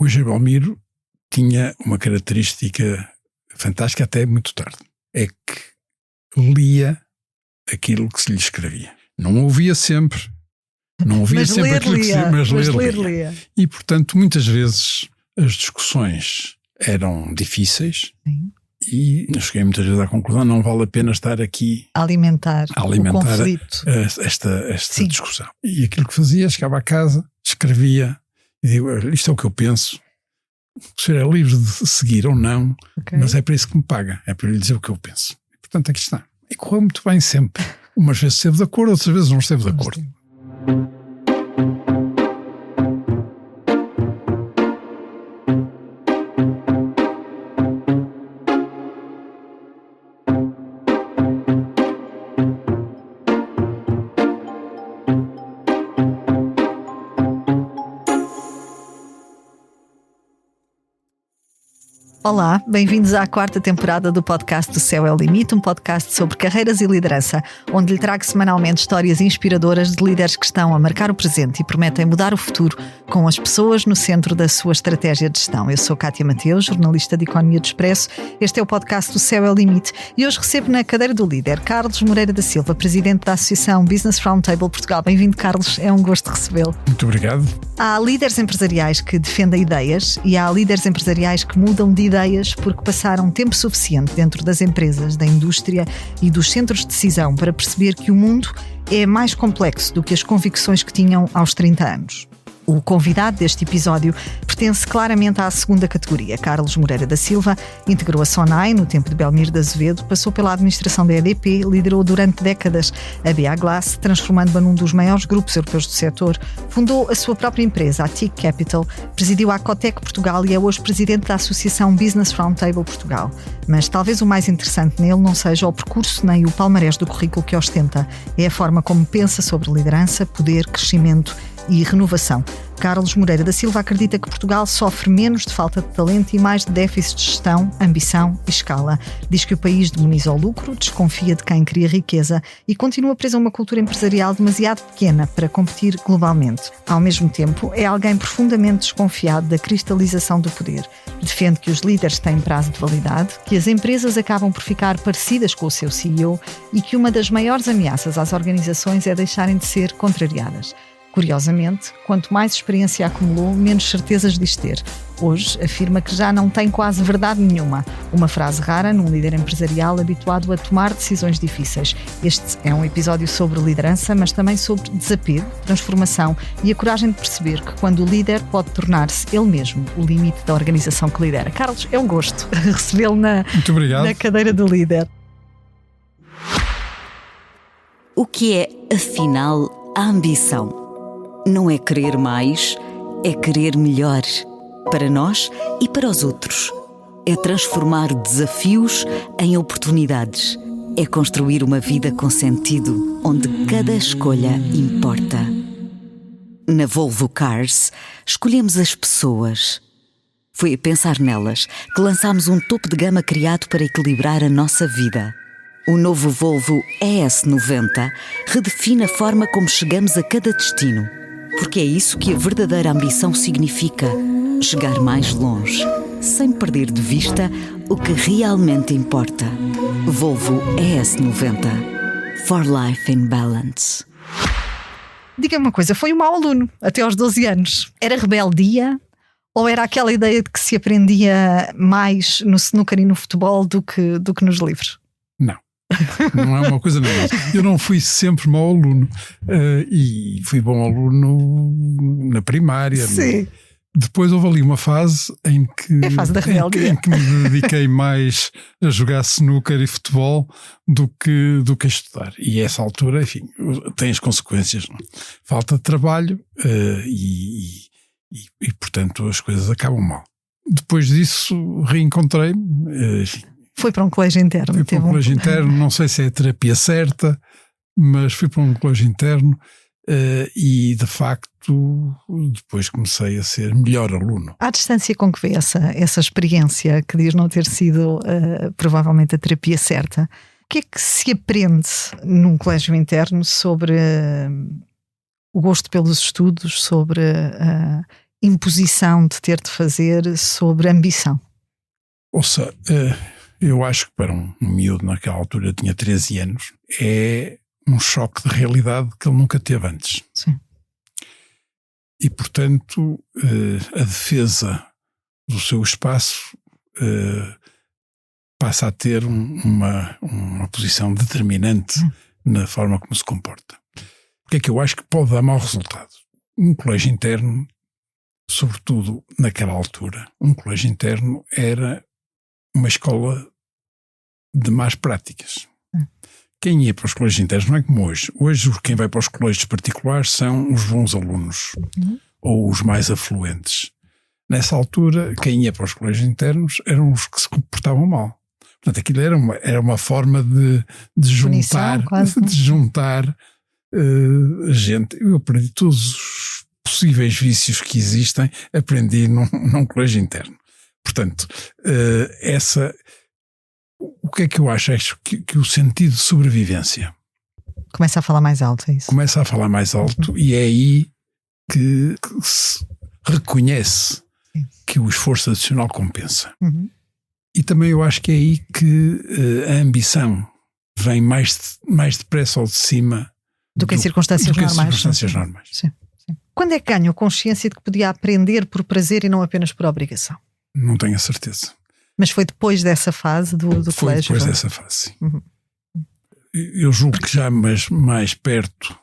O Engenheiro Belmiro tinha uma característica fantástica até muito tarde. É que lia aquilo que se lhe escrevia. Não ouvia sempre. Não ouvia sempre aquilo que se dizia, mas lia. E, portanto, muitas vezes as discussões eram difíceis. Sim. E eu cheguei muitas vezes à conclusão: não vale a pena estar aqui a alimentar o conflito. Esta discussão. E aquilo que fazia, chegava a casa, escrevia e digo: isto é o que eu penso. O senhor é livre de seguir ou não, mas é para isso que me paga, é para lhe dizer o que eu penso. E, portanto, aqui está. E correu muito bem sempre. Umas vezes esteve de acordo, outras vezes não esteve de acordo. Olá, bem-vindos à 4ª temporada do podcast do Céu é o Limite, um podcast sobre carreiras e liderança, onde lhe trago semanalmente histórias inspiradoras de líderes que estão a marcar o presente e prometem mudar o futuro com as pessoas no centro da sua estratégia de gestão. Eu sou Cátia Mateus, jornalista de Economia do Expresso. Este é o podcast do Céu é o Limite e hoje recebo na cadeira do líder Carlos Moreira da Silva, presidente da Associação Business Roundtable Portugal. Bem-vindo, Carlos, é um gosto recebê-lo. Muito obrigado. Há líderes empresariais que defendem ideias e há líderes empresariais que mudam de ideias porque passaram tempo suficiente dentro das empresas, da indústria e dos centros de decisão para perceber que o mundo é mais complexo do que as convicções que tinham aos 30 anos. O convidado deste episódio pertence claramente à segunda categoria. Carlos Moreira da Silva integrou a SONAI no tempo de Belmiro de Azevedo, passou pela administração da EDP, liderou durante décadas a BA Glass, transformando-a num dos maiores grupos europeus do setor, fundou a sua própria empresa, a TIC Capital, presidiu a Acotec Portugal e é hoje presidente da Associação Business Roundtable Portugal. Mas talvez o mais interessante nele não seja o percurso nem o palmarés do currículo que ostenta, é a forma como pensa sobre liderança, poder, crescimento e renovação. Carlos Moreira da Silva acredita que Portugal sofre menos de falta de talento e mais de déficit de gestão, ambição e escala. Diz que o país demoniza o lucro, desconfia de quem cria riqueza e continua preso a uma cultura empresarial demasiado pequena para competir globalmente. Ao mesmo tempo, é alguém profundamente desconfiado da cristalização do poder. Defende que os líderes têm prazo de validade, que as empresas acabam por ficar parecidas com o seu CEO e que uma das maiores ameaças às organizações é deixarem de ser contrariadas. Curiosamente, quanto mais experiência acumulou, menos certezas diz ter. Hoje afirma que já não tem quase verdade nenhuma. Uma frase rara num líder empresarial habituado a tomar decisões difíceis. Este é um episódio sobre liderança, mas também sobre desapego, transformação e a coragem de perceber que quando o líder pode tornar-se ele mesmo o limite da organização que lidera. Carlos, é um gosto recebê-lo na cadeira do líder. O que é, afinal, a ambição? Não é querer mais, é querer melhor, para nós e para os outros. É transformar desafios em oportunidades. É construir uma vida com sentido, onde cada escolha importa. Na Volvo Cars, escolhemos as pessoas. Foi a pensar nelas que lançámos um topo de gama criado para equilibrar a nossa vida. O novo Volvo ES90 redefine a forma como chegamos a cada destino. Porque é isso que a verdadeira ambição significa: chegar mais longe, sem perder de vista o que realmente importa. Volvo ES90. For Life in Balance. Diga-me uma coisa, foi um mau aluno até aos 12 anos. Era rebeldia ou era aquela ideia de que se aprendia mais no snooker e no futebol do que nos livros? Não é uma coisa normal. Eu não fui sempre mau aluno e fui bom aluno na primária. Sim. Depois houve ali uma fase em que, é a fase da rebeldia. em que me dediquei mais a jogar snooker e futebol do que a estudar. E essa altura, enfim, tem as consequências. Não? Falta de trabalho e, portanto, as coisas acabam mal. Depois disso, reencontrei-me, enfim. Foi para um colégio interno. Fui para um colégio interno, não sei se é a terapia certa, mas fui para um colégio interno e, de facto, depois comecei a ser melhor aluno. À distância com que vê essa experiência, que diz não ter sido provavelmente a terapia certa, o que é que se aprende num colégio interno sobre o gosto pelos estudos, sobre imposição de ter de fazer sobre ambição? Ouça, eu acho que para um miúdo naquela altura, eu tinha 13 anos, é um choque de realidade que ele nunca teve antes. Sim. E, portanto, a defesa do seu espaço passa a ter uma posição determinante na forma como se comporta. O que é que eu acho que pode dar mau resultado? Um colégio interno, sobretudo naquela altura, um colégio interno era uma escola de más práticas. Quem ia para os colégios internos não é como hoje. Hoje quem vai para os colégios particulares são os bons alunos ou os mais afluentes. Nessa altura, quem ia para os colégios internos eram os que se comportavam mal. Portanto, aquilo era uma forma de juntar, gente. Eu aprendi todos os possíveis vícios que existem, aprendi num colégio interno. Portanto, o que é que eu acho? Acho que o sentido de sobrevivência começa a falar mais alto, é isso? Começa a falar mais alto e é aí que se reconhece que o esforço adicional compensa. E também eu acho que é aí que a ambição vem mais depressa ao de cima do que em circunstâncias normais. Sim. Quando é que ganhou consciência de que podia aprender por prazer e não apenas por obrigação? Não tenho a certeza. Mas foi depois dessa fase do colégio? Foi depois dessa fase. Eu julgo que já mais perto,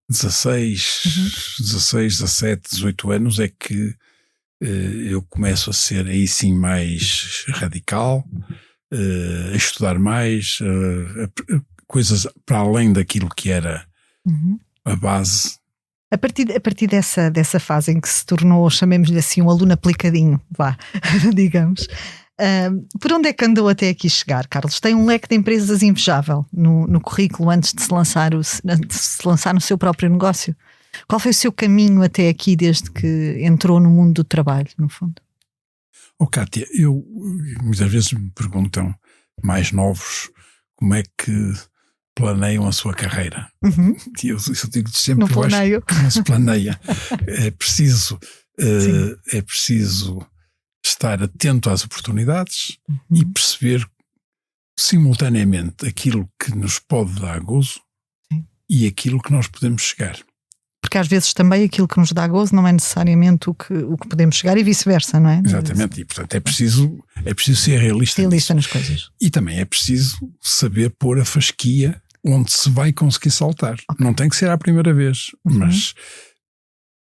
16, 17, 18 anos, é que eu começo a ser aí sim mais radical, a estudar mais, coisas para além daquilo que era a base. A partir dessa fase em que se tornou, chamemos-lhe assim, um aluno aplicadinho, digamos, por onde é que andou até aqui chegar, Carlos? Tem um leque de empresas invejável no currículo antes de se lançar no seu próprio negócio. Qual foi o seu caminho até aqui desde que entrou no mundo do trabalho, no fundo? Cátia, muitas vezes me perguntam, mais novos, como é que planeiam a sua carreira. E eu digo sempre que não se planeia. É preciso estar atento às oportunidades e perceber simultaneamente aquilo que nos pode dar gozo e aquilo que nós podemos chegar. Porque às vezes também aquilo que nos dá gozo não é necessariamente o que podemos chegar e vice-versa, não é? Exatamente, e portanto é preciso ser realista nas coisas. E também é preciso saber pôr a fasquia onde se vai conseguir saltar. Não tem que ser à primeira vez, mas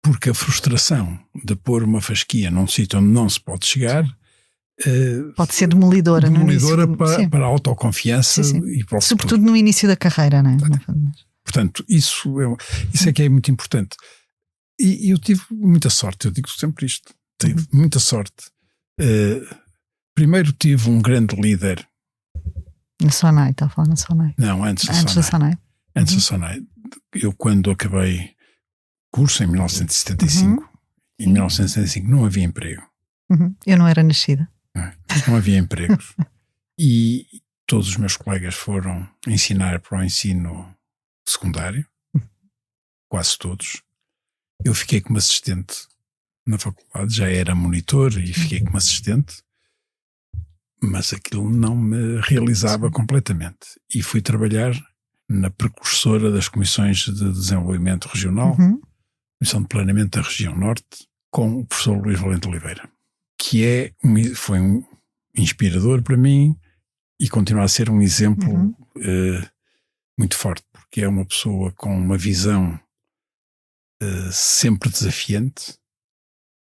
porque a frustração de pôr uma fasquia num sítio onde não se pode chegar pode ser demolidora para a autoconfiança e para o sobretudo no início da carreira, não é? Portanto, isso é que é muito importante. E eu tive muita sorte, eu digo sempre isto. Tive muita sorte. Primeiro tive um grande líder. Na Sonai, está a falar na Sonai? Não, antes da Sonai. Antes da Sonai. Eu, quando acabei curso em 1975, em 1975 não havia emprego. Eu não era nascida. Não havia empregos. E todos os meus colegas foram ensinar para o ensino secundário, quase todos. Eu fiquei como assistente na faculdade, já era monitor e fiquei como assistente, mas aquilo não me realizava completamente. E fui trabalhar na precursora das comissões de desenvolvimento regional, Comissão de Planeamento da Região Norte, com o professor Luís Valente Oliveira, que foi um inspirador para mim e continua a ser um exemplo muito forte, porque é uma pessoa com uma visão sempre desafiante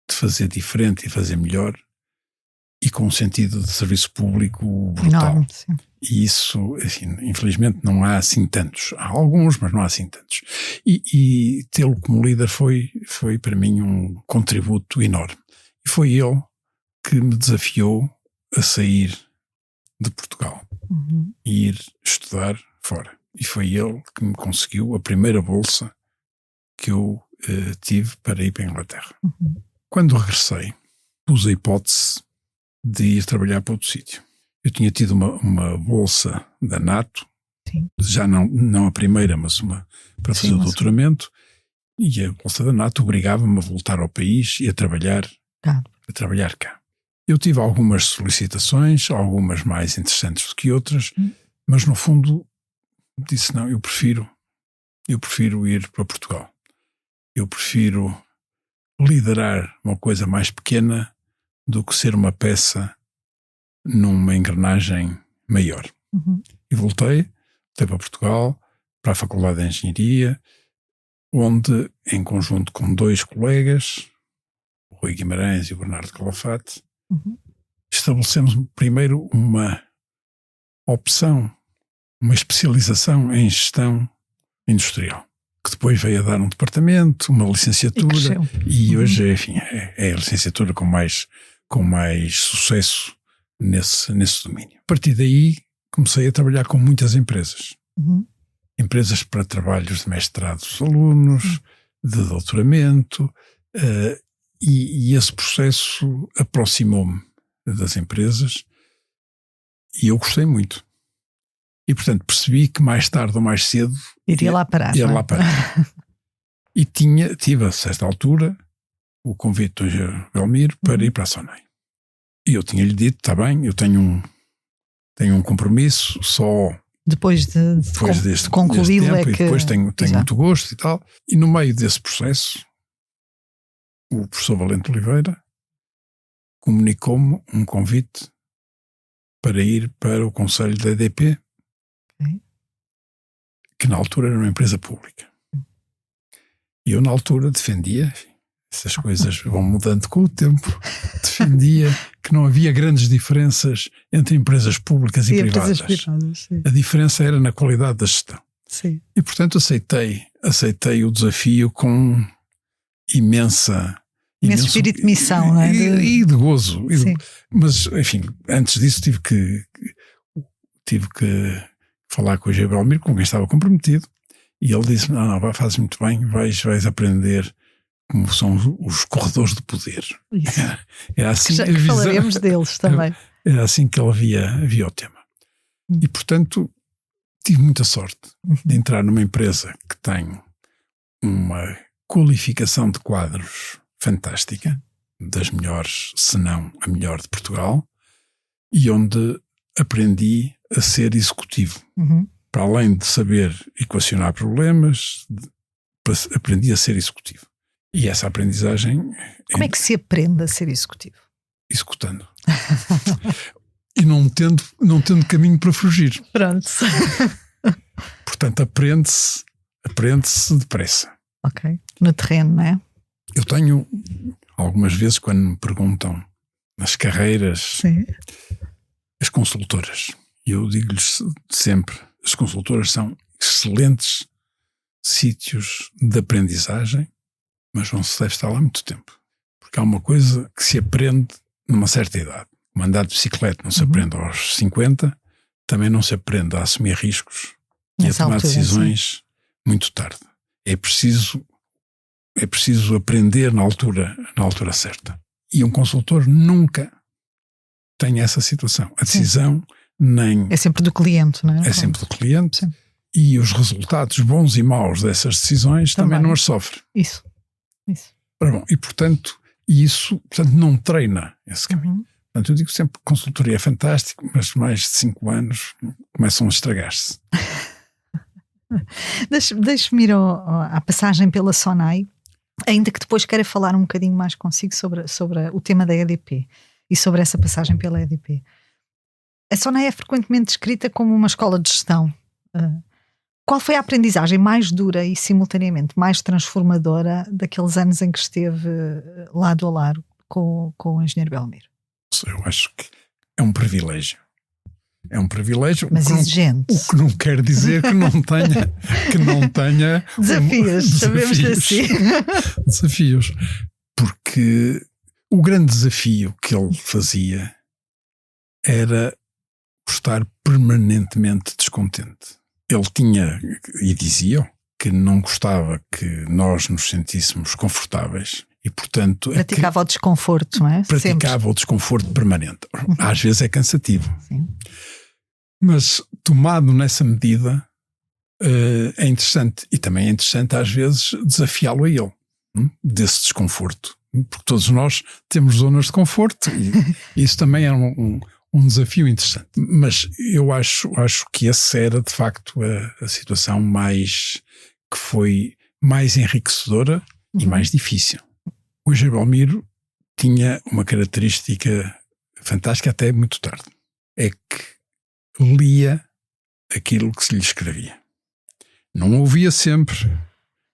de fazer diferente e fazer melhor e com um sentido de serviço público brutal. Enorme, e isso, assim, infelizmente não há assim tantos. Há alguns, mas não há assim tantos. E tê-lo como líder foi para mim um contributo enorme. E foi ele que me desafiou a sair de Portugal e ir estudar fora. E foi ele que me conseguiu a primeira bolsa que eu tive para ir para a Inglaterra. Quando regressei, pus a hipótese de ir trabalhar para outro sítio. Eu tinha tido uma bolsa da NATO, já não a primeira, mas uma para fazer o doutoramento, E a Bolsa da NATO obrigava-me a voltar ao país e a trabalhar cá. Eu tive algumas solicitações, algumas mais interessantes do que outras, mas no fundo disse não, eu prefiro ir para Portugal. Eu prefiro liderar uma coisa mais pequena do que ser uma peça numa engrenagem maior. E voltei para Portugal, para a Faculdade de Engenharia, onde, em conjunto com 2 colegas, o Rui Guimarães e o Bernardo Calafate, estabelecemos primeiro uma opção, uma especialização em gestão industrial, que depois veio a dar um departamento, uma licenciatura, e hoje, enfim, é a licenciatura com mais sucesso nesse domínio. A partir daí comecei a trabalhar com muitas empresas. Empresas para trabalhos de mestrado dos alunos, de doutoramento, e esse processo aproximou-me das empresas e eu gostei muito. E, portanto, percebi que mais tarde ou mais cedo iria lá parar. E tive, a certa altura, o convite do Engenheiro Belmiro para ir para a SONAI. E eu tinha-lhe dito, está bem, eu tenho um compromisso só depois deste concluído tempo, e depois tenho muito gosto e tal. E no meio desse processo, o professor Valente Oliveira comunicou-me um convite para ir para o Conselho da EDP, que na altura era uma empresa pública. E eu na altura defendia, essas coisas vão mudando com o tempo, defendia que não havia grandes diferenças entre empresas públicas e privadas. A diferença era na qualidade da gestão. Sim. E portanto aceitei o desafio com imenso espírito de missão, não é? E de gozo. Mas, enfim, antes disso tive que falar com o Engenheiro Belmiro, com quem estava comprometido, e ele disse-me, não, fazes muito bem, vais aprender como são os corredores de poder. Era assim que falaremos deles também. Era assim que ele via o tema. E, portanto, tive muita sorte de entrar numa empresa que tem uma qualificação de quadros fantástica, das melhores, se não a melhor de Portugal, e onde aprendi a ser executivo. Para além de saber equacionar problemas, aprendi a ser executivo. E essa aprendizagem... Como é que se aprende a ser executivo? Executando. E não tendo caminho para fugir. Pronto. Portanto, aprende-se depressa. Ok. No terreno, não é? Eu tenho, algumas vezes, quando me perguntam nas carreiras, as consultoras, eu digo-lhes sempre, as consultoras são excelentes sítios de aprendizagem, mas não se deve estar lá muito tempo. Porque há uma coisa que se aprende numa certa idade. O andar de bicicleta não se aprende aos 50, também não se aprende a assumir riscos e a tomar decisões muito tarde. É preciso aprender na altura certa. E um consultor nunca tem essa situação. A decisão nem... É sempre do cliente, não é? É sempre do cliente. E os resultados bons e maus dessas decisões também não as sofre. Isso. Ora bom, e portanto não treina esse caminho. Portanto, eu digo sempre que consultoria é fantástico, mas mais de 5 anos começam a estragar-se. Deixe-me ir à passagem pela SONAI, ainda que depois queira falar um bocadinho mais consigo sobre o tema da EDP e sobre essa passagem pela EDP. A SONAI é frequentemente descrita como uma escola de gestão. Qual foi a aprendizagem mais dura e simultaneamente mais transformadora daqueles anos em que esteve lado a lado com o Engenheiro Belmiro? Eu acho que é um privilégio. É um privilégio. Mas exigente. O que não quer dizer que não tenha desafios, sabemos assim. Desafios. Porque o grande desafio que ele fazia era estar permanentemente descontente. Ele tinha, e dizia que não gostava que nós nos sentíssemos confortáveis e, portanto... Praticava o desconforto, não é? Praticava o desconforto permanente. Às vezes é cansativo. Sim. Mas, tomado nessa medida, é interessante, e também é interessante às vezes desafiá-lo a ele, desse desconforto, porque todos nós temos zonas de conforto e isso também é um desafio interessante. Mas eu acho que essa era de facto a situação que foi mais enriquecedora e mais difícil. O Eugênio Belmiro tinha uma característica fantástica até muito tarde, é que lia aquilo que se lhe escrevia. Não ouvia sempre,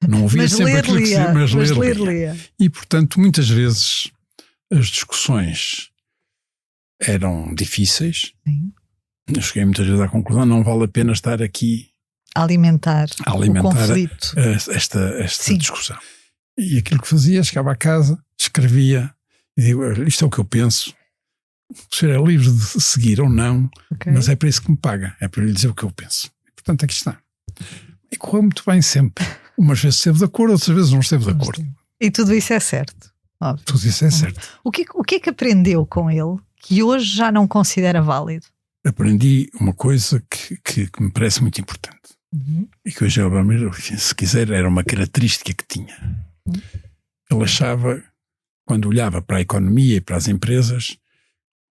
mas ler lia. Mas ler. E, portanto, muitas vezes as discussões eram difíceis. Sim. Eu cheguei muitas vezes à conclusão, não vale a pena estar aqui a alimentar o conflito. esta discussão. E aquilo que fazia, chegava a casa, escrevia, e digo, isto é o que eu penso. O senhor é livre de seguir ou não, mas é para isso que me paga, é para lhe dizer o que eu penso. E, portanto, aqui está. E correu muito bem sempre. Umas vezes esteve de acordo, outras vezes não esteve de acordo. E tudo isso é certo. Óbvio. Tudo isso é certo. O que é que aprendeu com ele que hoje já não considera válido? Aprendi uma coisa que me parece muito importante. E que hoje, se quiser, era uma característica que tinha. Ele achava, quando olhava para a economia e para as empresas,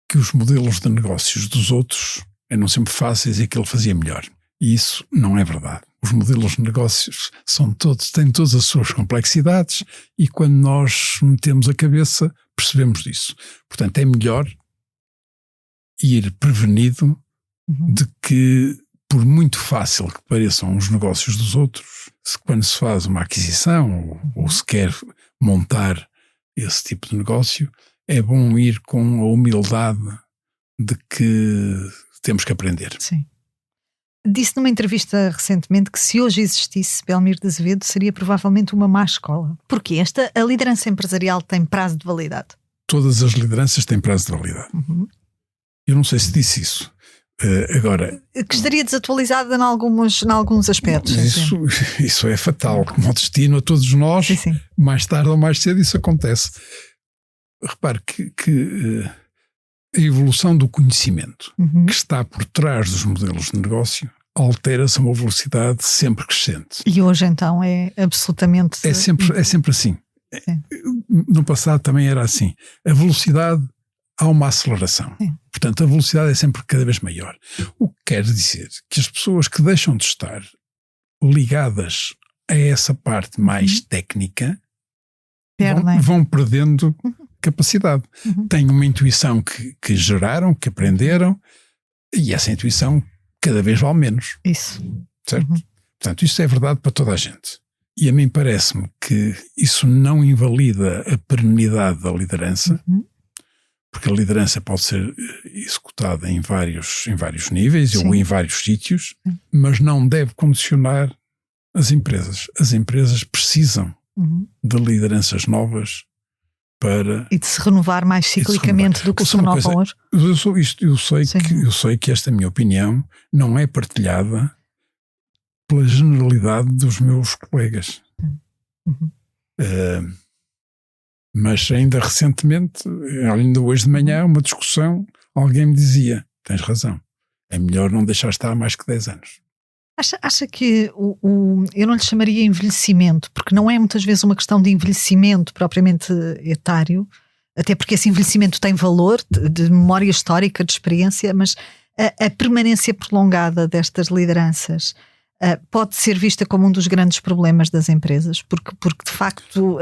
que os modelos de negócios dos outros eram sempre fáceis e que ele fazia melhor. E isso não é verdade. Os modelos de negócios têm todas as suas complexidades e quando nós metemos a cabeça percebemos disso. Portanto, é melhor ir prevenido de que, por muito fácil que pareçam os negócios dos outros, quando se faz uma aquisição ou se quer montar esse tipo de negócio, é bom ir com a humildade de que temos que aprender. Sim. Disse numa entrevista recentemente que se hoje existisse Belmiro de Azevedo seria provavelmente uma má escola. Porquê? A liderança empresarial tem prazo de validade? Todas as lideranças têm prazo de validade. Eu não sei se disse isso. Agora, que estaria desatualizada em alguns aspectos. Isso é fatal, como o destino a todos nós. Sim. Mais tarde ou mais cedo isso acontece. Repare que a evolução do conhecimento que está por trás dos modelos de negócio altera-se a uma velocidade sempre crescente. E hoje então é absolutamente... É sempre assim. Sim. No passado também era assim. A velocidade, há uma aceleração. Sim. Portanto, a velocidade é sempre cada vez maior. O que quer dizer que as pessoas que deixam de estar ligadas a essa parte mais técnica vão perdendo capacidade. Têm uma intuição que geraram, que aprenderam, e essa intuição cada vez vale menos. Isso. Certo? Portanto, isso é verdade para toda a gente. E a mim parece-me que isso não invalida a perenidade da liderança, porque a liderança pode ser executada em vários níveis ou em vários sítios, mas não deve condicionar as empresas. As empresas precisam de lideranças novas para... E de se renovar mais ciclicamente do que se renovam hoje. Eu sei que esta minha opinião não é partilhada pela generalidade dos meus colegas. Mas ainda recentemente, ainda hoje de manhã, uma discussão, alguém me dizia, tens razão, é melhor não deixar estar mais que 10 anos. Acha que eu não lhe chamaria envelhecimento, porque não é muitas vezes uma questão de envelhecimento propriamente etário, até porque esse envelhecimento tem valor de memória histórica, de experiência, mas a permanência prolongada destas lideranças pode ser vista como um dos grandes problemas das empresas, porque de facto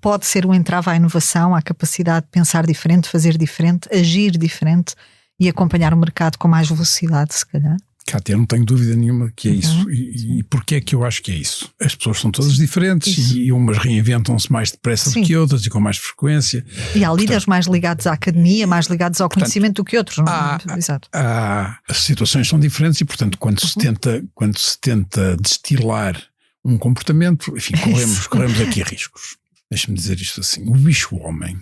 pode ser um entrave à inovação, à capacidade de pensar diferente, fazer diferente, agir diferente e acompanhar o mercado com mais velocidade, se calhar. Cátia, não tenho dúvida nenhuma que é isso. E porquê é que eu acho que é isso? As pessoas são todas diferentes e umas reinventam-se mais depressa do que outras e com mais frequência. E há líderes mais ligados à academia, mais ligados ao conhecimento do que outros. Exato. As situações são diferentes e, portanto, quando se tenta destilar um comportamento, enfim, corremos aqui riscos. Deixa-me dizer isto assim. O bicho-homem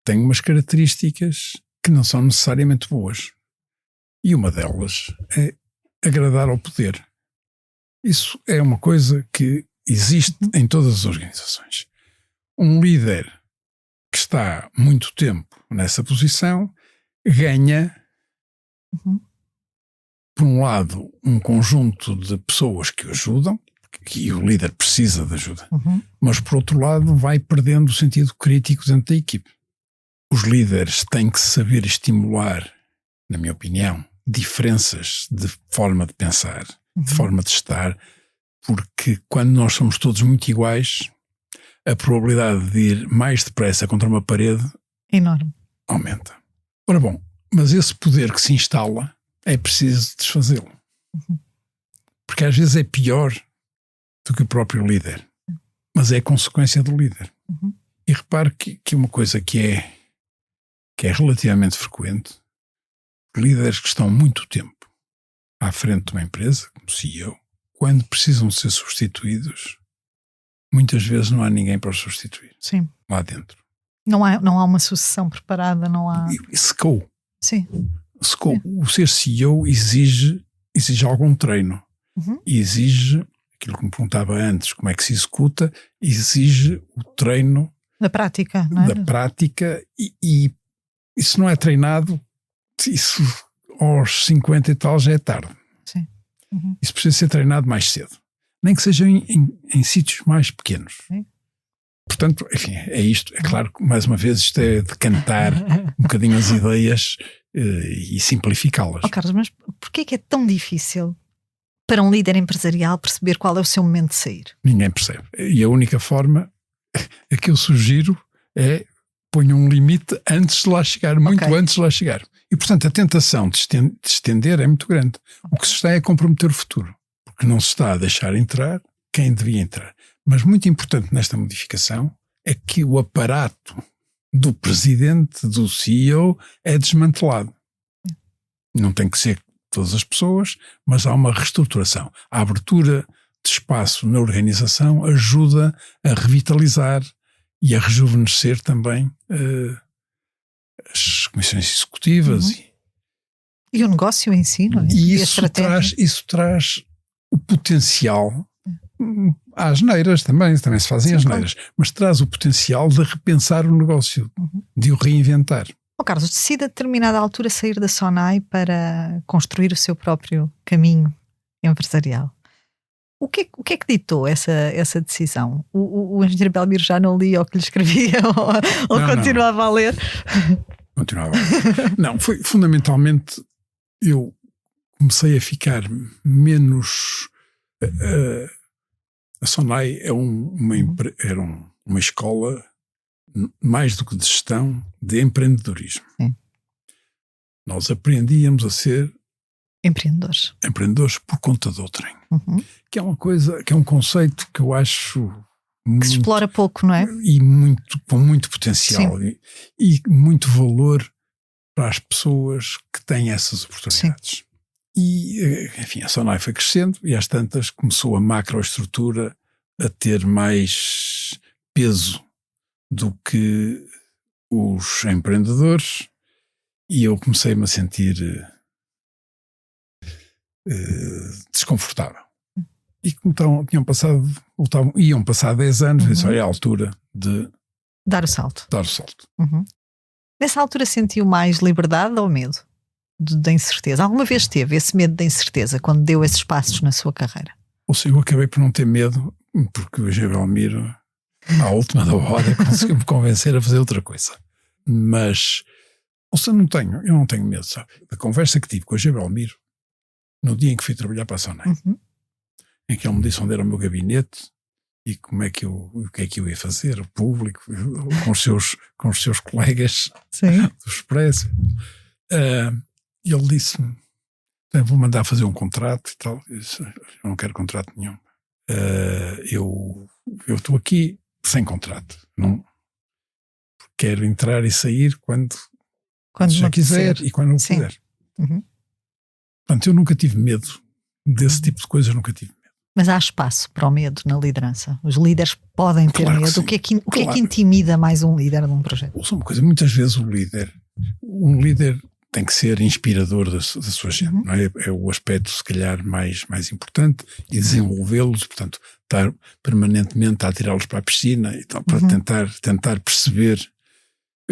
tem umas características que não são necessariamente boas. E uma delas é agradar ao poder. Isso é uma coisa que existe em todas as organizações. Um líder que está muito tempo nessa posição ganha por um lado, um conjunto de pessoas que o ajudam, que o líder precisa de ajuda, mas por outro lado vai perdendo o sentido crítico dentro da equipe. Os líderes têm que saber estimular, na minha opinião, diferenças de forma de pensar, de forma de estar, porque quando nós somos todos muito iguais, a probabilidade de ir mais depressa contra uma parede enorme aumenta. Ora bom, mas esse poder que se instala é preciso desfazê-lo. Porque às vezes é pior do que o próprio líder, mas é consequência do líder. E repare que uma coisa que é relativamente frequente, líderes que estão muito tempo à frente de uma empresa, como CEO, quando precisam de ser substituídos, muitas vezes não há ninguém para os substituir. Sim. Lá dentro. Não há uma sucessão preparada, não há... E secou. Sim. Secou. O ser CEO exige algum treino. E exige, aquilo que me perguntava antes, como é que se executa, exige o treino da prática, não é? Da prática, e isso não é treinado, isso aos 50 e tal já é tarde. Sim. Isso precisa ser treinado mais cedo. Nem que seja em sítios mais pequenos. Sim. Portanto, enfim, é isto. É claro que, mais uma vez, isto é decantar um bocadinho as ideias e simplificá-las. Carlos, mas porquê é que é tão difícil para um líder empresarial perceber qual é o seu momento de sair? Ninguém percebe. E a única forma a que eu sugiro é ponha um limite antes de lá chegar, muito antes de lá chegar. E, portanto, a tentação de estender é muito grande. O que se está é a comprometer o futuro, porque não se está a deixar entrar quem devia entrar. Mas muito importante nesta modificação é que o aparato do presidente, do CEO, é desmantelado. Não tem que ser todas as pessoas, mas há uma reestruturação. A abertura de espaço na organização ajuda a revitalizar e a rejuvenescer também as comissões executivas. E o negócio em si, não é? E isso traz o potencial, há asneiras também se fazem asneiras, mas traz o potencial de repensar o negócio, de o reinventar. Carlos, decide a determinada altura sair da Sonai para construir o seu próprio caminho empresarial. O que é que ditou essa decisão? O engenheiro Belmiro já não lia o que lhe escrevia ou continuava a ler? Continuava a ler. Não, foi fundamentalmente eu comecei a ficar menos... a Sonai era uma escola mais do que de gestão, de empreendedorismo. Sim. Nós aprendíamos a ser empreendedores por conta do outrem. Que é uma coisa, que é um conceito que eu acho que se explora pouco, não é? E com muito potencial e muito valor para as pessoas que têm essas oportunidades. Sim. E, enfim, a Sonai foi crescendo e às tantas começou a macroestrutura a ter mais peso do que os empreendedores e eu comecei-me a sentir desconfortável. E como iam passar 10 anos, disse, é a altura de dar o salto. Nessa altura sentiu mais liberdade ou medo da incerteza? Alguma vez teve esse medo da incerteza quando deu esses passos na sua carreira? Ou seja, eu acabei por não ter medo porque o Eugênio Belmiro à última da hora conseguiu-me convencer a fazer outra coisa. Mas eu não tenho medo, sabe? A conversa que tive com o Eugênio Belmiro no dia em que fui trabalhar para a Sonai, em que ele me disse onde era o meu gabinete e o que é que eu ia fazer, o público, com os seus colegas do Expresso. E ele disse-me, vou mandar fazer um contrato e tal. Eu disse, eu não quero contrato nenhum. Eu estou aqui sem contrato. Não quero entrar e sair quando já quiser e quando não quiser. Portanto, eu nunca tive medo desse tipo de coisas, nunca tive medo. Mas há espaço para o medo na liderança? Os líderes podem ter medo? O que é que intimida mais um líder de um projeto? Ouça uma coisa, muitas vezes um líder tem que ser inspirador da sua gente, não é? É o aspecto, se calhar, mais importante e desenvolvê-los, portanto, estar permanentemente a atirá-los para a piscina e tal, para tentar perceber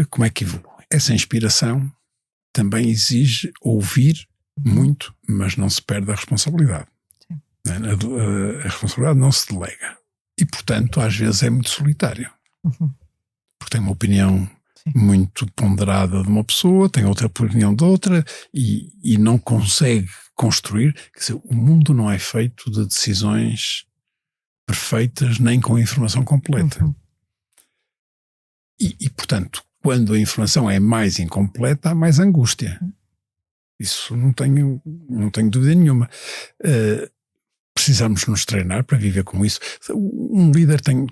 como é que evolui. Essa inspiração também exige ouvir muito, mas não se perde a responsabilidade. Sim. A responsabilidade não se delega. E, portanto, às vezes é muito solitário. Porque tem uma opinião muito ponderada de uma pessoa, tem outra opinião de outra e não consegue construir. Quer dizer, o mundo não é feito de decisões perfeitas nem com a informação completa. E, portanto, quando a informação é mais incompleta, há mais angústia. Isso não tenho dúvida nenhuma. Precisamos nos treinar para viver com isso. Um líder tem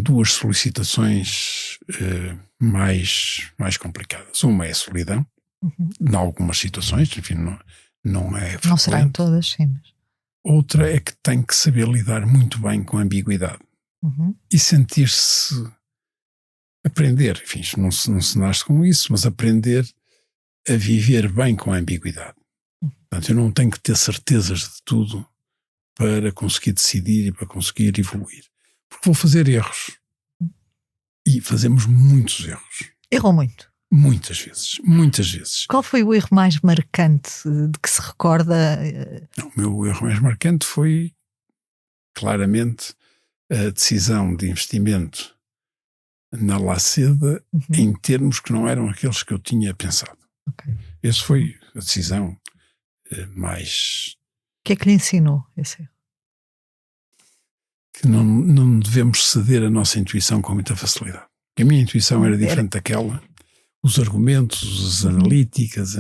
duas solicitações mais complicadas. Uma é a solidão, em algumas situações, enfim, não é frequente. Não será em todas, sim. Mas... Outra é que tem que saber lidar muito bem com a ambiguidade. E sentir-se, aprender, enfim, não se nasce com isso, mas aprender a viver bem com a ambiguidade. Portanto, eu não tenho que ter certezas de tudo para conseguir decidir e para conseguir evoluir. Porque vou fazer erros. E fazemos muitos erros. Errou muito? Muitas vezes. Qual foi o erro mais marcante de que se recorda? Não, o meu erro mais marcante foi claramente a decisão de investimento na Laceda em termos que não eram aqueles que eu tinha pensado. Essa foi a decisão mais... O que é que lhe ensinou esse erro? Que não devemos ceder a nossa intuição com muita facilidade. A minha intuição era diferente daquela. Os argumentos, as analíticas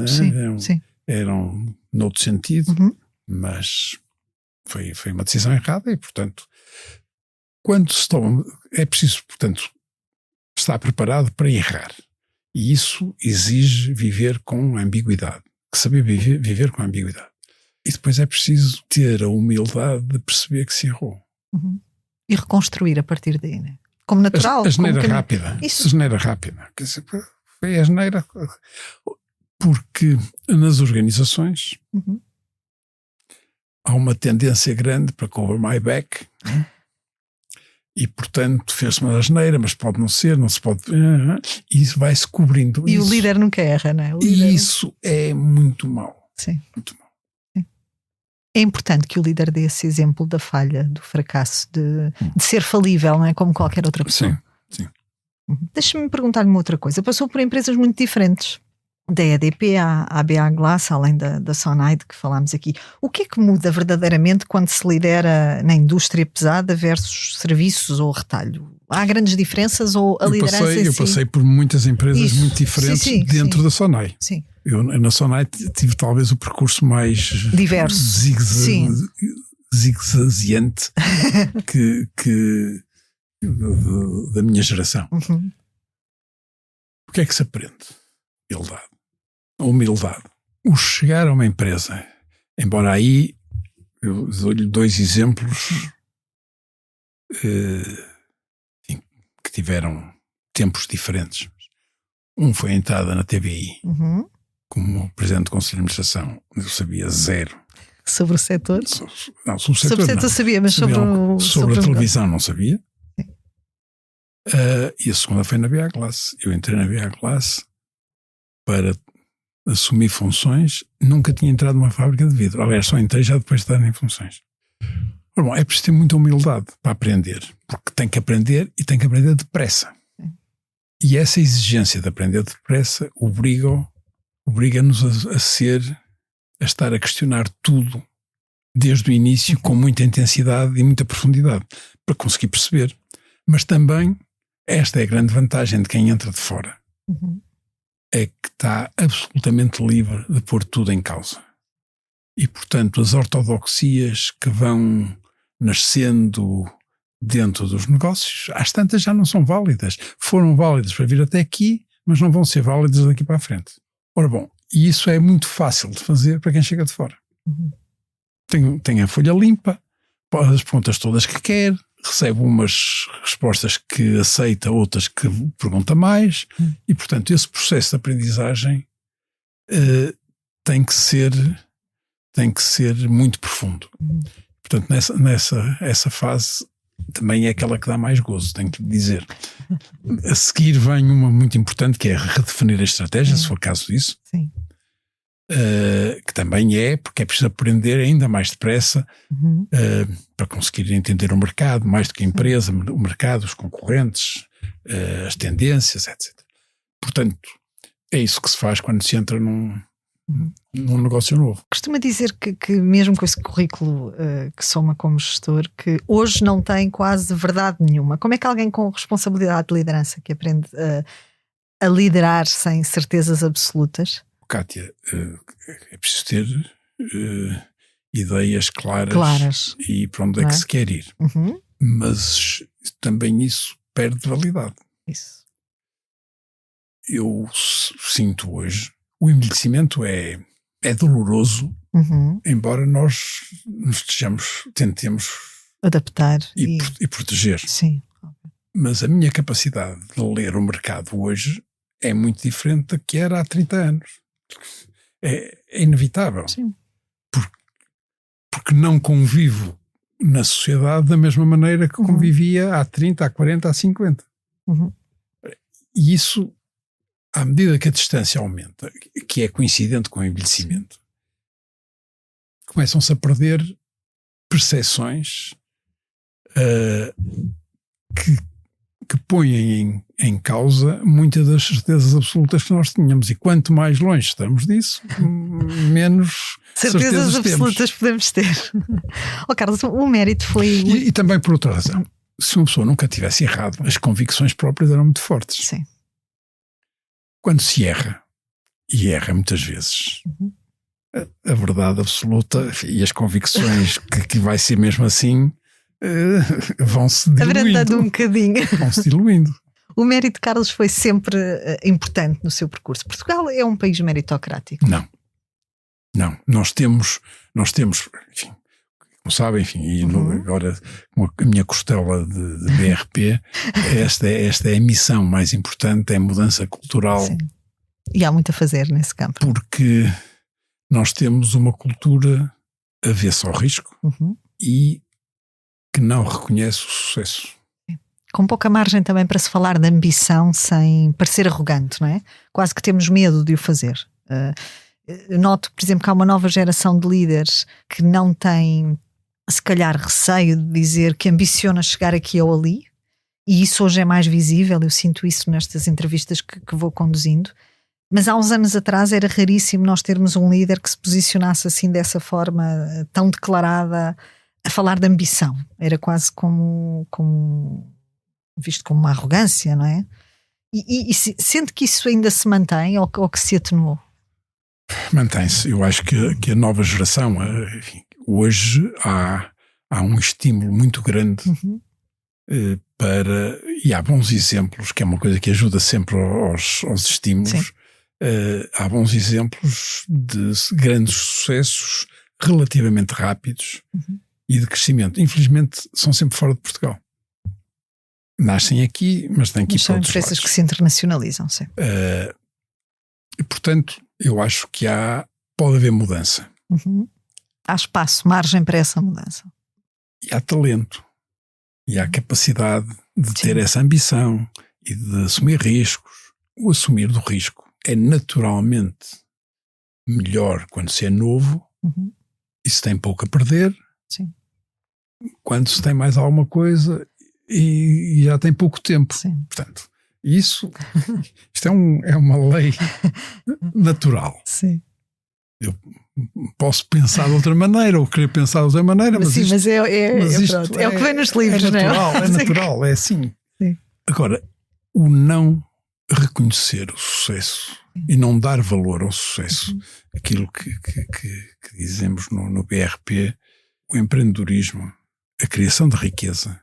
eram noutro sentido, mas foi uma decisão errada e, portanto, quando se toma, é preciso, portanto, estar preparado para errar. E isso exige viver com ambiguidade, saber viver com ambiguidade. E depois é preciso ter a humildade de perceber que se errou. E reconstruir a partir daí, né? Como natural. A geneira rápida. Isso. A geneira rápida. Quer dizer, foi a geneira. Porque nas organizações há uma tendência grande para cover my back. E, portanto, fez-se uma geneira, mas pode não ser, não se pode. E isso vai-se cobrindo. E o líder nunca erra, não é? E isso é muito mau. Sim. Muito mau. É importante que o líder dê esse exemplo da falha, do fracasso, de ser falível, não é? Como qualquer outra pessoa. Sim. Deixa-me perguntar-lhe uma outra coisa. Passou por empresas muito diferentes, da EDP à ABA Glass, além da Sonaid que falámos aqui. O que é que muda verdadeiramente quando se lidera na indústria pesada versus serviços ou retalho? Há grandes diferenças ou a liderança em si? Eu passei por muitas empresas muito diferentes dentro da Sonai. Sim. Eu na Sonai tive talvez o percurso mais diverso, zigue-zagueante da minha geração. O que é que se aprende? Humildade. O chegar a uma empresa, embora aí eu dou-lhe dois exemplos que tiveram tempos diferentes. Um foi a entrada na TVI. Como presidente do Conselho de Administração, eu sabia zero. Sobre o setor? Não, sobre o setor sabia, mas sobre a televisão não sabia. E a segunda foi na BA Glass. Eu entrei na BA Glass para assumir funções. Nunca tinha entrado numa fábrica de vidro. Aliás, só entrei já depois de estar em funções. Bom, é preciso ter muita humildade para aprender. Porque tem que aprender e tem que aprender depressa. E essa exigência de aprender depressa obriga-nos a estar a questionar tudo desde o início com muita intensidade e muita profundidade para conseguir perceber. Mas também esta é a grande vantagem de quem entra de fora. É que está absolutamente livre de pôr tudo em causa. E, portanto, as ortodoxias que vão nascendo dentro dos negócios, às tantas já não são válidas. Foram válidas para vir até aqui, mas não vão ser válidas daqui para a frente. Ora bom, e isso é muito fácil de fazer para quem chega de fora. Tem a folha limpa, pôs as perguntas todas que quer, recebe umas respostas que aceita, outras que pergunta mais, e portanto esse processo de aprendizagem tem que ser muito profundo. Portanto, essa fase também é aquela que dá mais gozo, tenho que lhe dizer. A seguir vem uma muito importante, que é redefinir a estratégia, se for caso disso. Sim. que também porque é preciso aprender ainda mais depressa para conseguir entender o mercado, mais do que a empresa, o mercado, os concorrentes, as tendências, etc. Portanto, é isso que se faz quando se entra num negócio novo. Costuma dizer que mesmo com esse currículo que soma como gestor, que hoje não tem quase verdade nenhuma. Como é que alguém com responsabilidade de liderança, que aprende a liderar sem certezas absolutas? Kátia, é preciso ter ideias claras e para onde é que se quer ir. Mas também isso perde validade. Isso. Eu sinto hoje, o envelhecimento é doloroso, embora nós tentemos adaptar e proteger. Sim. Mas a minha capacidade de ler o mercado hoje é muito diferente da que era há 30 anos. É inevitável. Sim. Porque não convivo na sociedade da mesma maneira que convivia há 30, há 40, há 50. E isso, à medida que a distância aumenta, que é coincidente com o envelhecimento, começam-se a perder percepções que põem em causa muitas das certezas absolutas que nós tínhamos. E quanto mais longe estamos disso, menos certezas absolutas podemos ter. Carlos, o mérito foi... E também por outra razão. Se uma pessoa nunca tivesse errado, as convicções próprias eram muito fortes. Sim. Quando se erra, e erra muitas vezes, a verdade absoluta e as convicções que vai ser mesmo assim vão-se diluindo. Abrandando um bocadinho. Vão-se diluindo. O mérito, Carlos, foi sempre importante no seu percurso. Portugal é um país meritocrático? Não. Nós temos, enfim, como sabem, enfim, e agora com a minha costela de BRP, esta é a missão mais importante, é a mudança cultural. Sim. E há muito a fazer nesse campo. Porque nós temos uma cultura avessa ao risco e que não reconhece o sucesso. Com pouca margem também para se falar de ambição sem parecer arrogante, não é? Quase que temos medo de o fazer. Noto, por exemplo, que há uma nova geração de líderes que não tem, se calhar, receio de dizer que ambiciona chegar aqui ou ali, e isso hoje é mais visível, eu sinto isso nestas entrevistas que vou conduzindo. Mas há uns anos atrás era raríssimo nós termos um líder que se posicionasse assim dessa forma tão declarada a falar de ambição. Era quase como visto como uma arrogância, não é? E sente que isso ainda se mantém ou que se atenuou? Mantém-se. Eu acho que a nova geração, enfim, hoje há um estímulo muito grande e há bons exemplos, que é uma coisa que ajuda sempre aos estímulos. Há bons exemplos de grandes sucessos relativamente rápidos e de crescimento. Infelizmente são sempre fora de Portugal. Nascem aqui, mas têm que ir para outros lados. São empresas que se internacionalizam, sim. E, portanto, eu acho que pode haver mudança. Há espaço, margem para essa mudança. E há talento. E há capacidade de ter essa ambição e de assumir riscos. O assumir do risco é naturalmente melhor quando se é novo e se tem pouco a perder. Sim. Quando se tem mais alguma coisa e já tem pouco tempo. Sim. Portanto, isto é uma lei natural. Sim. Eu posso pensar de outra maneira ou querer pensar de outra maneira, mas sim, isto, é o que vem nos livros, é natural, não é? É natural, é assim. Sim. Agora, o não reconhecer o sucesso e não dar valor ao sucesso, aquilo que dizemos no BRP, o empreendedorismo, a criação de riqueza,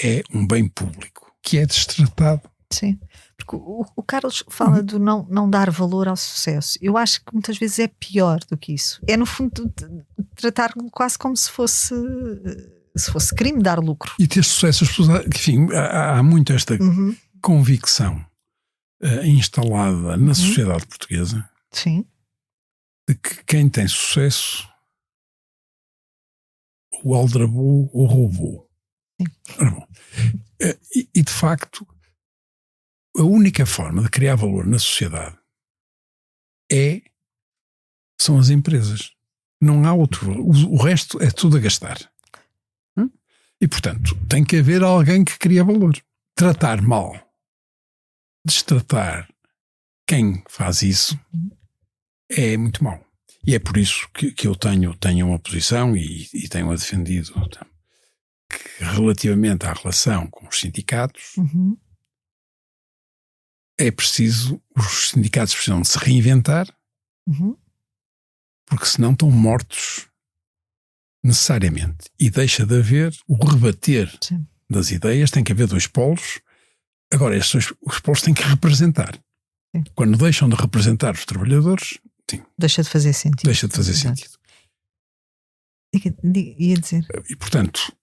é um bem público que é destratado. Sim, porque o Carlos fala do não dar valor ao sucesso. Eu acho que muitas vezes é pior do que isso. É, no fundo, tratar quase como se fosse crime dar lucro. E ter sucesso, as pessoas, enfim, há muito esta convicção instalada na sociedade portuguesa. Sim. De que quem tem sucesso o aldrabou ou roubou. Ora bom, e de facto a única forma de criar valor na sociedade é são as empresas. Não há outro. O resto é tudo a gastar. E, portanto, tem que haver alguém que cria valor. Tratar mal, destratar quem faz isso é muito mau. E é por isso que eu tenho uma posição e tenho-a defendido que, relativamente à relação com os sindicatos, é preciso, os sindicatos precisam de se reinventar, porque senão estão mortos necessariamente. E deixa de haver o rebater das ideias, tem que haver dois polos. Agora, os polos têm que representar. Sim. Quando deixam de representar os trabalhadores, sim, deixa de fazer sentido. Deixa de fazer sentido. Ia dizer. E, portanto,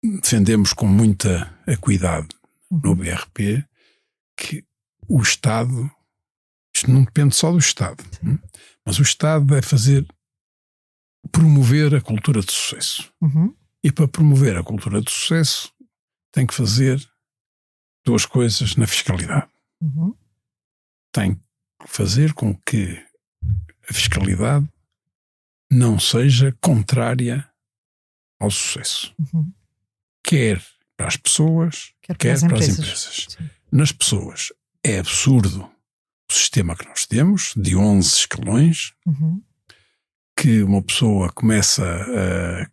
defendemos com muita acuidade no BRP que o Estado, isto não depende só do Estado, mas o Estado deve promover a cultura de sucesso. E para promover a cultura de sucesso tem que fazer duas coisas na fiscalidade. Tem que fazer com que a fiscalidade não seja contrária ao sucesso. Quer para as pessoas, quer para as empresas. Nas pessoas é absurdo o sistema que nós temos, de 11 escalões, que uma pessoa começa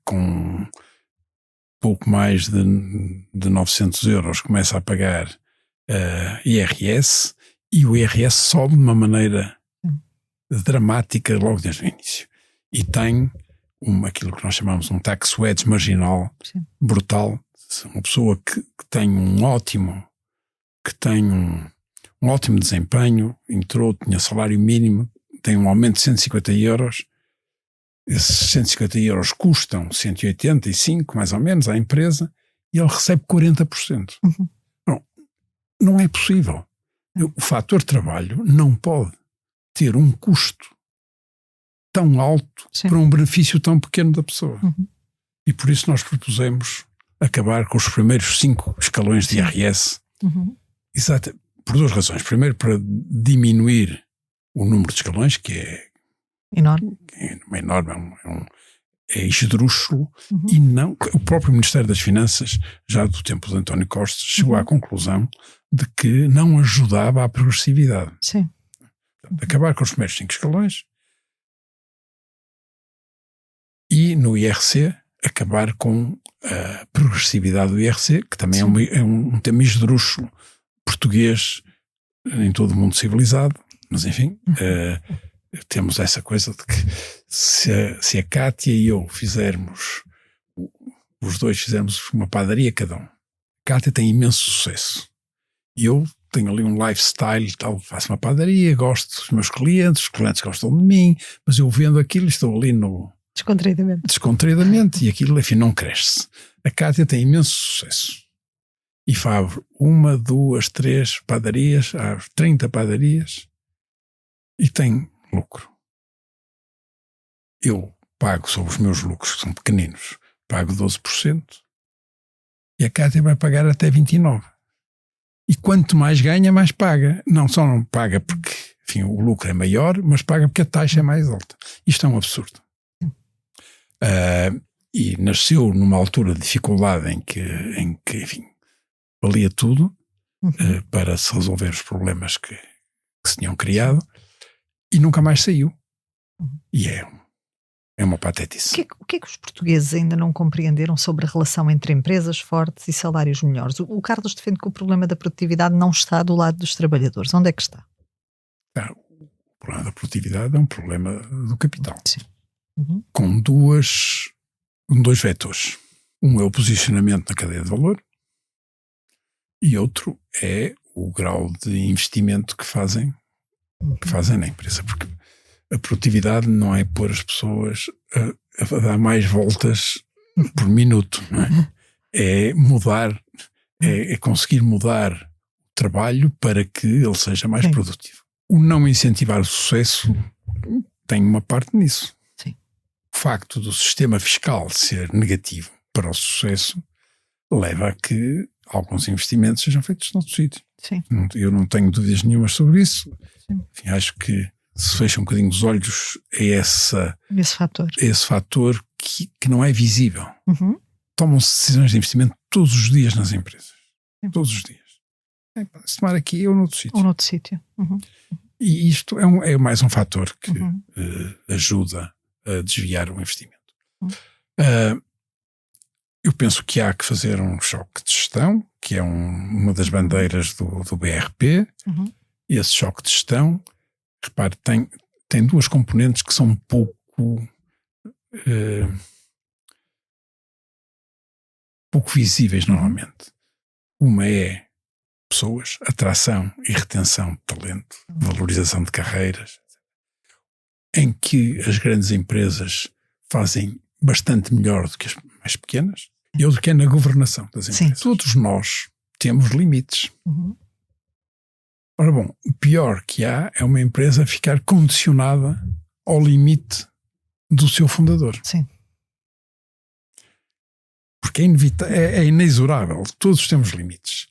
com pouco mais de 900 euros, começa a pagar IRS, e o IRS sobe de uma maneira dramática logo desde o início. E tem aquilo que nós chamamos um tax wedge marginal brutal. Uma pessoa que tem um ótimo desempenho, entrou, tinha salário mínimo, tem um aumento de 150 euros, esses 150 euros custam 185 mais ou menos à empresa e ele recebe 40%. Não é possível. O fator trabalho não pode ter um custo tão alto para um benefício tão pequeno da pessoa. E por isso nós propusemos acabar com os primeiros 5 escalões de IRS. Exato, por duas razões. Primeiro, para diminuir o número de escalões, que é enorme, é esdrúxulo, e não, o próprio Ministério das Finanças, já do tempo de António Costa, chegou à conclusão de que não ajudava à progressividade. Portanto, acabar com os primeiros 5 escalões e no IRC acabar com a progressividade do IRC, que também é um tema esdrúxulo português em todo o mundo civilizado, mas enfim, temos essa coisa de que se a Cátia e eu fizermos, os dois fizermos uma padaria cada um, a Cátia tem imenso sucesso e eu tenho ali um lifestyle e tal, faço uma padaria, gosto dos meus clientes, os clientes gostam de mim, mas eu vendo aquilo, estou ali descontraídamente, e aquilo, enfim, não cresce. A Cátia tem imenso sucesso e faz 1, 2, 3 padarias, há 30 padarias e tem lucro. Eu pago sobre os meus lucros, que são pequeninos, pago 12% e a Cátia vai pagar até 29%. E quanto mais ganha, mais paga. Só não paga porque, enfim, o lucro é maior, mas paga porque a taxa é mais alta. Isto é um absurdo. E nasceu numa altura de dificuldade em que enfim, valia tudo para se resolver os problemas que se tinham criado e nunca mais saiu. E é uma patetice. O que é que os portugueses ainda não compreenderam sobre a relação entre empresas fortes e salários melhores? O Carlos defende que o problema da produtividade não está do lado dos trabalhadores. Onde é que está? O problema da produtividade é um problema do capital. Com dois vetores. Um é o posicionamento na cadeia de valor e outro é o grau de investimento que fazem na empresa. Porque a produtividade não é pôr as pessoas a dar mais voltas por minuto, não é? É mudar, é conseguir mudar o trabalho para que ele seja mais produtivo. O não incentivar o sucesso tem uma parte nisso. O facto do sistema fiscal ser negativo para o sucesso leva a que alguns investimentos sejam feitos noutro sítio. Eu não tenho dúvidas nenhumas sobre isso. Enfim, acho que se fecha um bocadinho os olhos a esse fator que não é visível. Uhum. Tomam-se decisões de investimento todos os dias nas empresas. Todos os dias. Se tomar aqui ou noutro sítio. Ou noutro sítio. Uhum. E isto é mais um fator que ajuda a desviar o investimento. Eu penso que há que fazer um choque de gestão, que é uma das bandeiras do BRP. Uhum. Esse choque de gestão, repare, tem duas componentes que são pouco visíveis normalmente. Uma é pessoas, atração e retenção de talento, valorização de carreiras, em que as grandes empresas fazem bastante melhor do que as mais pequenas, e outro que é na governação das empresas. Sim. Todos nós temos limites. Uhum. Ora bom, o pior que há é uma empresa ficar condicionada ao limite do seu fundador. Sim. Porque é inexorável, todos temos limites.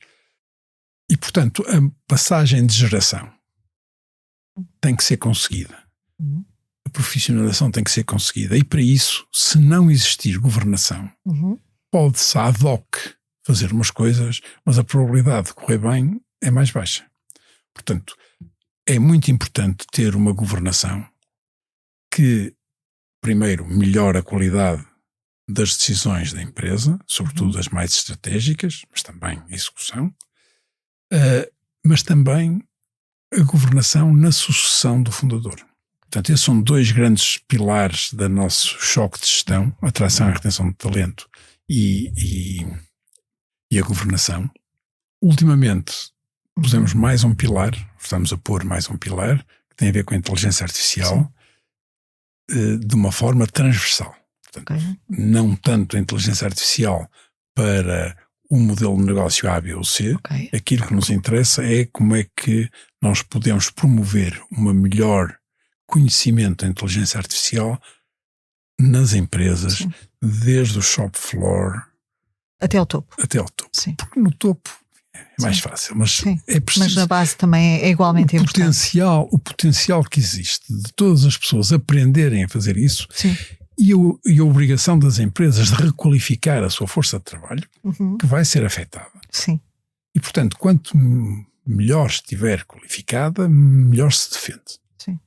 E, portanto, a passagem de geração tem que ser conseguida. Uhum. A profissionalização tem que ser conseguida. E, para isso, se não existir governação, pode-se ad hoc fazer umas coisas, mas a probabilidade de correr bem é mais baixa. Portanto, é muito importante ter uma governação que, primeiro, melhore a qualidade das decisões da empresa, sobretudo as mais estratégicas, mas também a execução, mas também a governação na sucessão do fundador. Portanto, esses são dois grandes pilares do nosso choque de gestão, a atração e a retenção de talento e a governação. Ultimamente, pusemos mais um pilar, estamos a pôr mais um pilar, que tem a ver com a inteligência artificial, de uma forma transversal. Portanto, não tanto a inteligência artificial para um modelo de negócio A, B ou C. Aquilo que nos interessa é como é que nós podemos promover um melhor conhecimento da inteligência artificial nas empresas, desde o shop floor até ao topo. Sim. Porque no topo é mais fácil, mas é preciso. Mas na base também é igualmente importante. O potencial que existe de todas as pessoas aprenderem a fazer isso. Sim. E a obrigação das empresas de requalificar a sua força de trabalho, que vai ser afetada. Sim. E, portanto, quanto melhor estiver qualificada, melhor se defende. Sim.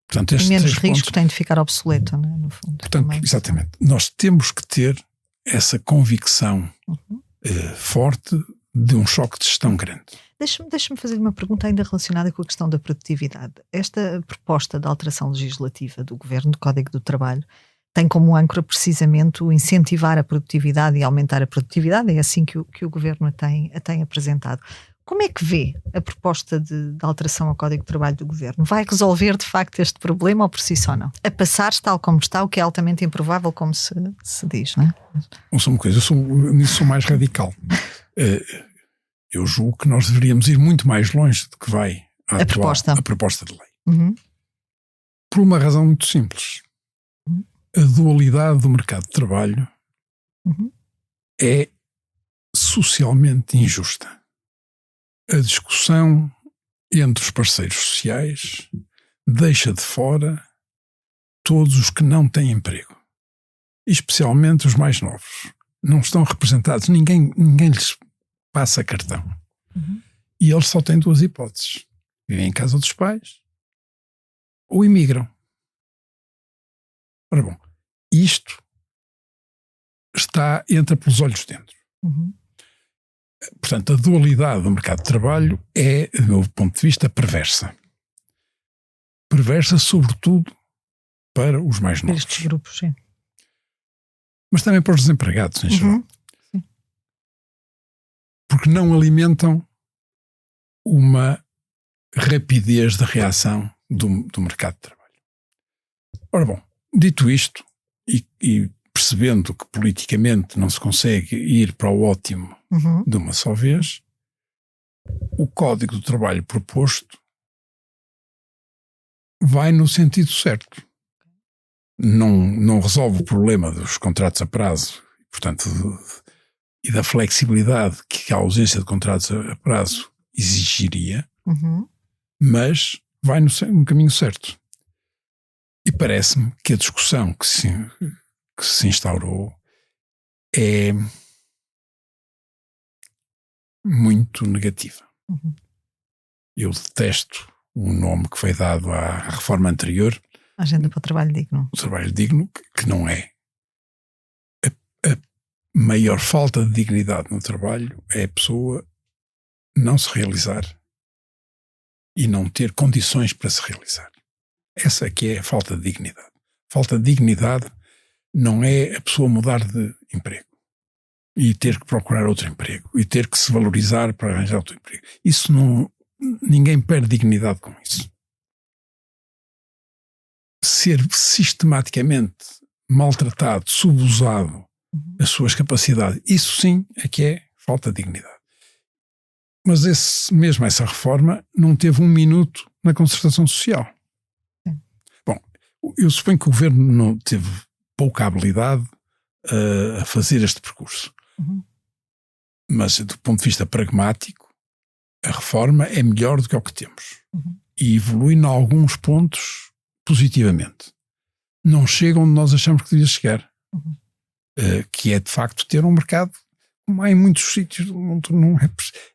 Portanto, e menos risco tem de ficar obsoleto, não é? No fundo. Portanto, também. Exatamente. Nós temos que ter essa convicção forte de um choque de gestão grande. Deixa-me fazer uma pergunta ainda relacionada com a questão da produtividade. Esta proposta de alteração legislativa do Governo do Código do Trabalho tem como âncora precisamente o incentivar a produtividade e aumentar a produtividade. É assim que o Governo a tem apresentado. Como é que vê a proposta de alteração ao Código de Trabalho do Governo? Vai resolver de facto este problema ou por si só não? A passar-se tal como está, o que é altamente improvável, como se diz, não é? Não sou uma coisa, nisso sou mais radical. Eu julgo que nós deveríamos ir muito mais longe do que vai a proposta de lei. Por uma razão muito simples. A dualidade do mercado de trabalho é socialmente injusta. A discussão entre os parceiros sociais deixa de fora todos os que não têm emprego, especialmente os mais novos. Não estão representados, ninguém lhes passa cartão. E eles só têm duas hipóteses: vivem em casa dos pais ou imigram. Ora bom, isto entra pelos olhos dentro. Portanto, a dualidade do mercado de trabalho é, do meu ponto de vista, perversa. Perversa, sobretudo, para os mais novos. Estes grupos, sim. Mas também para os desempregados, em geral. Sim. Porque não alimentam uma rapidez de reação do mercado de trabalho. Ora bom, dito isto, e percebendo que politicamente não se consegue ir para o ótimo de uma só vez, o Código do Trabalho proposto vai no sentido certo. Não resolve o problema dos contratos a prazo, portanto, e da flexibilidade que a ausência de contratos a prazo exigiria, mas vai no caminho certo. E parece-me que a discussão que se instaurou é muito negativa. Uhum. Eu detesto o nome que foi dado à reforma anterior, a Agenda para o Trabalho Digno. O trabalho digno, que não é. A maior falta de dignidade no trabalho é a pessoa não se realizar e não ter condições para se realizar. Essa é que é a falta de dignidade. Falta de dignidade não é a pessoa mudar de emprego e ter que procurar outro emprego e ter que se valorizar para arranjar outro emprego. Isso não... Ninguém perde dignidade com isso. Ser sistematicamente maltratado, subusado as suas capacidades, isso sim é que é falta de dignidade. Mas essa reforma não teve 1 minuto na concertação social. Sim. Bom, eu suponho que o governo não teve pouca habilidade a fazer este percurso. Uhum. Mas do ponto de vista pragmático, a reforma é melhor do que o que temos. Uhum. E evolui em alguns pontos positivamente. Não chega onde nós achamos que devia chegar. Uhum. Que é de facto ter um mercado, como há em muitos sítios do mundo, não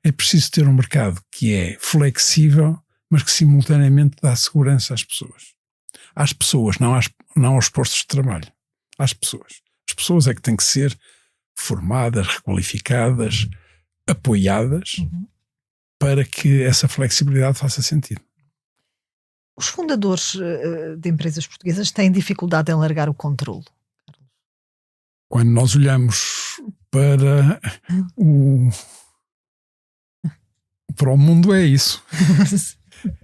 é preciso ter um mercado que é flexível, mas que simultaneamente dá segurança às pessoas. Às pessoas, não aos postos de trabalho. Às pessoas. As pessoas é que têm que ser formadas, requalificadas, apoiadas, para que essa flexibilidade faça sentido. Os fundadores de empresas portuguesas têm dificuldade em largar o controle. Quando nós olhamos para o mundo, é isso.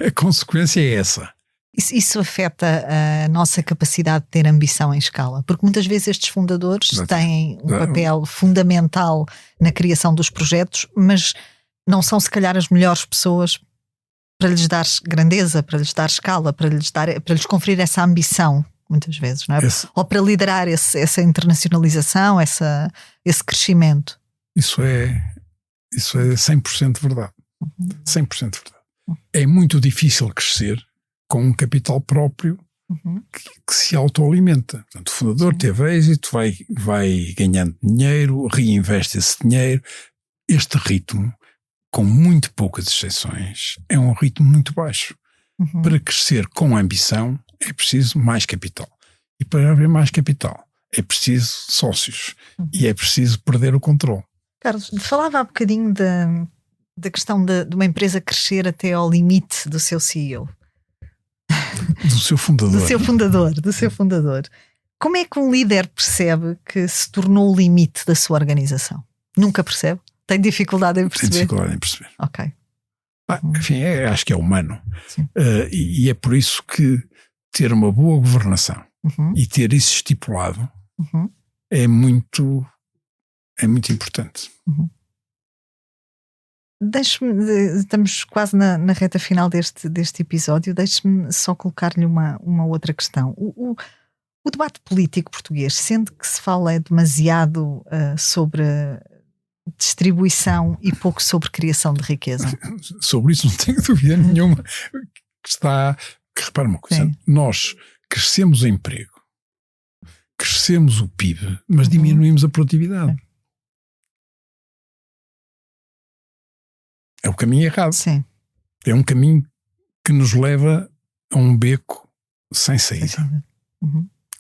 A consequência é essa. Isso afeta a nossa capacidade de ter ambição em escala, porque muitas vezes estes fundadores têm um papel fundamental na criação dos projetos, mas não são se calhar as melhores pessoas para lhes dar grandeza, para lhes dar escala, para lhes conferir essa ambição, muitas vezes, não é? Ou para liderar essa internacionalização, esse crescimento. Isso é 100% verdade. 100% verdade. É muito difícil crescer com um capital próprio que se autoalimenta. Portanto, o fundador teve êxito, vai ganhando dinheiro, reinveste esse dinheiro. Este ritmo, com muito poucas exceções, é um ritmo muito baixo. Para crescer com ambição é preciso mais capital. E para haver mais capital é preciso sócios. E é preciso perder o controle. Carlos, falava há bocadinho da questão de uma empresa crescer até ao limite do seu CEO. Do seu fundador. Do seu fundador. Como é que um líder percebe que se tornou o limite da sua organização? Nunca percebe? Tem dificuldade em perceber? Tem dificuldade em perceber. Ok. Enfim, acho que é humano. E é por isso que ter uma boa governação e ter isso estipulado é muito importante. Estamos quase na reta final deste episódio. Deixe-me só colocar-lhe uma outra questão. O debate político português, sendo que se fala demasiado sobre distribuição e pouco sobre criação de riqueza. Sobre isso não tenho dúvida nenhuma. Repara uma coisa, nós crescemos o emprego, crescemos o PIB, mas diminuímos a produtividade. É o caminho errado. Sim. É um caminho que nos leva a um beco sem saída.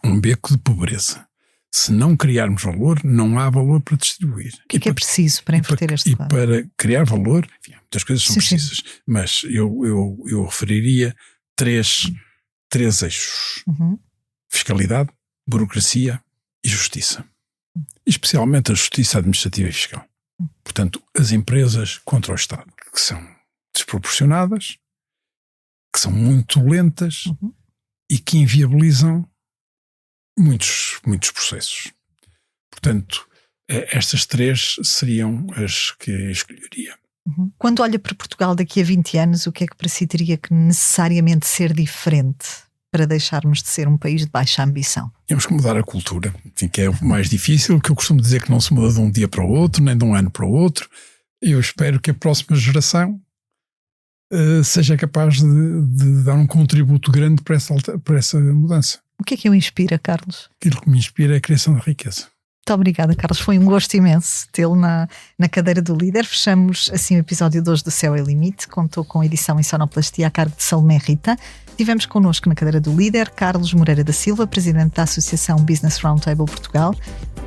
Um beco de pobreza. Se não criarmos valor, não há valor para distribuir. O que é preciso para inverter este quadro? E para criar valor, enfim, muitas coisas são precisas, mas eu referiria três eixos. Fiscalidade, burocracia e justiça. Especialmente a justiça administrativa e fiscal. Portanto, as empresas contra o Estado, que são desproporcionadas, que são muito lentas e que inviabilizam muitos processos. Portanto, estas três seriam as que escolheria. Quando olha para Portugal daqui a 20 anos, o que é que para si teria que necessariamente ser diferente para deixarmos de ser um país de baixa ambição? Temos que mudar a cultura, enfim, que é o mais difícil, que eu costumo dizer que não se muda de um dia para o outro, nem de um ano para o outro. Eu espero que a próxima geração seja capaz de dar um contributo grande para essa mudança. O que é o inspira, Carlos? Aquilo que me inspira é a criação de riqueza. Muito obrigada, Carlos. Foi um gosto imenso tê-lo na cadeira do líder. Fechamos assim o episódio de hoje do Céu é Limite. Contou com edição e sonoplastia a cargo de Salomé Rita. Tivemos connosco na cadeira do líder Carlos Moreira da Silva, presidente da Associação Business Roundtable Portugal.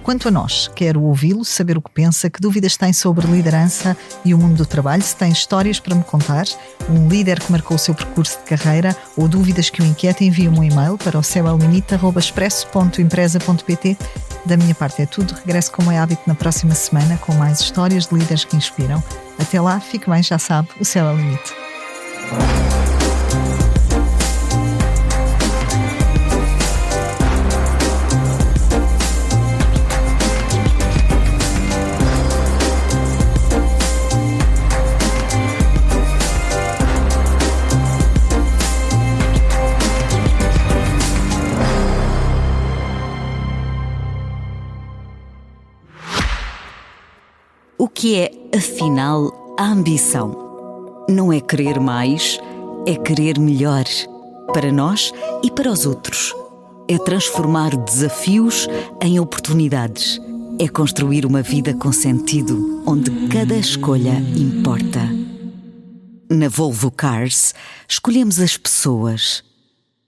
Quanto a nós, quero ouvi-lo, saber o que pensa, que dúvidas tem sobre liderança e o mundo do trabalho, se tem histórias para me contar, um líder que marcou o seu percurso de carreira ou dúvidas que o inquietem, envie-me um e-mail para o ceoelimite@expresso.empresa.pt. Da minha parte é tudo. Regresso como é hábito na próxima semana com mais histórias de líderes que inspiram. Até lá, fique bem, já sabe, o céu é o limite. O que é, afinal, a ambição? Não é querer mais, é querer melhor. Para nós e para os outros. É transformar desafios em oportunidades. É construir uma vida com sentido, onde cada escolha importa. Na Volvo Cars, escolhemos as pessoas.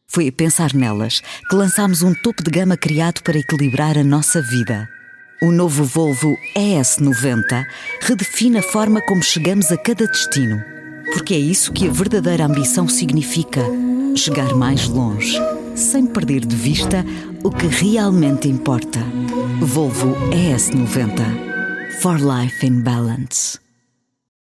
Foi a pensar nelas que lançámos um topo de gama criado para equilibrar a nossa vida. O novo Volvo ES90 redefine a forma como chegamos a cada destino. Porque é isso que a verdadeira ambição significa: chegar mais longe, sem perder de vista o que realmente importa. Volvo ES90. For Life in Balance.